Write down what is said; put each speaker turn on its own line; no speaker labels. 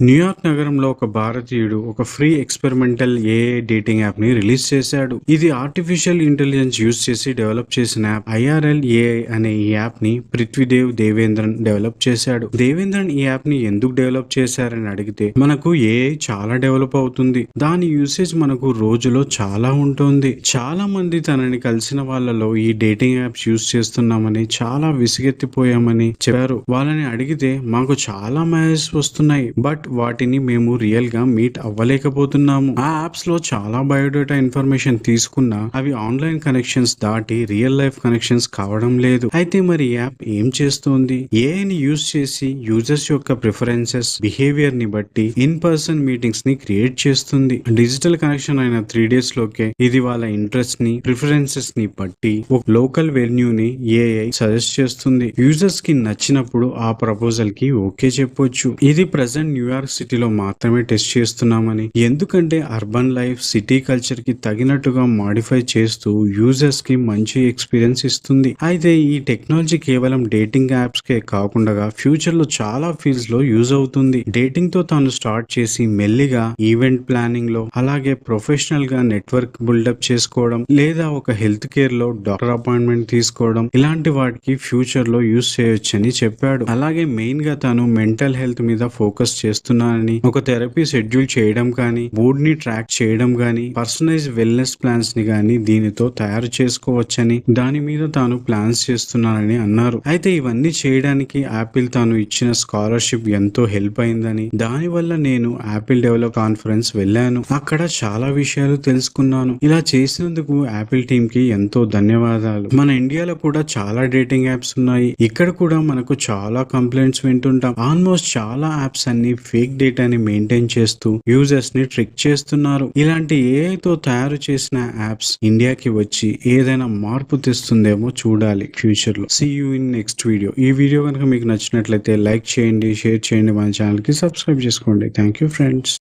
New York నగరంలో ఒక భారతీయుడు ఒక free experimental AI dating app ని రిలీజ్ చేశాడు. ఇది ఆర్టిఫిషియల్ ఇంటెలిజెన్స్ యూజ్ చేసి డెవలప్ చేసిన యాప్. ఐఆర్ఎల్ ఏఐ అనే ఈ యాప్ ని పృథ్వీదేవ్ దేవేంద్రన్ డెవలప్ చేశాడు. దేవేంద్రన్ ఈ యాప్ ని ఎందుకు డెవలప్ చేశారని అడిగితే, మనకు ఏఐ చాలా డెవలప్ అవుతుంది, దాని యూసేజ్ మనకు రోజులో చాలా ఉంటుంది. చాలా మంది తనని కలిసిన వాళ్ళలో ఈ డేటింగ్ యాప్స్ యూజ్ చేస్తున్నామని చాలా విసిగెత్తిపోయామని చెప్పారు. వాళ్ళని అడిగితే మాకు చాలా మెసేజ్ వస్తున్నాయి, బట్ వాటిని మేము రియల్ గా మీట్ అవ్వలేకపోతున్నాము. ఆ యాప్స్ లో చాలా బయోడేటా ఇన్ఫర్మేషన్ తీసుకున్నా అవి ఆన్లైన్ కనెక్షన్స్ దాటి రియల్ లైఫ్ కనెక్షన్స్ కావడం లేదు. అయితే మరి ఈ యాప్ ఏం చేస్తోంది? ఏఐని యూజ్ చేసి యూజర్స్ యొక్క ప్రిఫరెన్సెస్, బిహేవియర్ ని బట్టి ఇన్ పర్సన్ మీటింగ్స్ ని క్రియేట్ చేస్తుంది. డిజిటల్ కనెక్షన్ అయిన 3 days లోకే ఇది వాళ్ళ ఇంట్రెస్ట్ ని, ప్రిఫరెన్సెస్ ని బట్టి ఒక లోకల్ వెన్యూ ని ఏఐ సజెస్ట్ చేస్తుంది. యూజర్స్ కి నచ్చినప్పుడు ఆ ప్రపోజల్ కి ఓకే చెప్పొచ్చు. ఇది ప్రెసెంట్ న్యూయార్క్ సిటీలో మాత్రమే టెస్ట్ చేస్తున్నామని, ఎందుకంటే అర్బన్ లైఫ్, సిటీ కల్చర్ కి తగినట్టుగా మాడిఫై చేస్తూ యూజర్స్ కి మంచి ఎక్స్పీరియన్స్ ఇస్తుంది. అయితే ఈ టెక్నాలజీ కేవలం డేటింగ్ యాప్స్ కే కాకుండా ఫ్యూచర్ లో చాలా ఫీల్డ్స్ లో యూజ్ అవుతుంది. డేటింగ్ తో తాను స్టార్ట్ చేసి మెల్లిగా ఈవెంట్ ప్లానింగ్ లో, అలాగే ప్రొఫెషనల్ గా నెట్వర్క్ బిల్డప్ చేసుకోవడం, లేదా ఒక హెల్త్ కేర్ లో డాక్టర్ అపాయింట్మెంట్ తీసుకోవడం, ఇలాంటి వాటికి ఫ్యూచర్ లో యూజ్ చేయొచ్చని చెప్పాడు. అలాగే మెయిన్ గా తాను మెంటల్ హెల్త్ మీద ఫోకస్ చేస్తున్నానని, ఒక థెరపీ షెడ్యూల్ చేయడం కానీ, మూడ్ ని ట్రాక్ చేయడం కానీ, పర్సనలైజ్ వెల్నెస్ ప్లాన్స్ ని కానీ దీనితో తయారు చేసుకోవచ్చని, దాని మీద తాను ప్లాన్స్ చేస్తున్నానని అన్నారు. అయితే ఇవన్నీ చేయడానికి యాపిల్ తాను ఇచ్చిన స్కాలర్షిప్ ఎంతో హెల్ప్ అయిందని, దాని వల్ల నేను యాపిల్ డెవలప్ కాన్ఫరెన్స్ వెళ్ళాను, అక్కడ చాలా విషయాలు తెలుసుకున్నాను. ఇలా చేసినందుకు యాపిల్ టీమ్ కి ఎంతో ధన్యవాదాలు. మన ఇండియాలో కూడా చాలా డేటింగ్ యాప్స్ ఉన్నాయి. ఇక్కడ కూడా మనకు చాలా కంప్లైంట్స్ వింటుంటాం. ఆల్మోస్ట్ చాలా యాప్స్ అన్ని ఫేక్ డేటాని మెయింటైన్ చేస్తూ యూజర్స్ ని ట్రిక్ చేస్తున్నారు. ఇలాంటి ఏఐ తో తయారు చేసిన యాప్స్ ఇండియాకి వచ్చి ఏదైనా మార్పు తెస్తుందేమో చూడాలి ఫ్యూచర్ లో. See you in next video. ఈ వీడియో కనుక మీకు నచ్చినట్లయితే లైక్ చేయండి, షేర్ చేయండి, మన ఛానల్ కి సబ్స్క్రైబ్ చేసుకోండి. Thank you friends.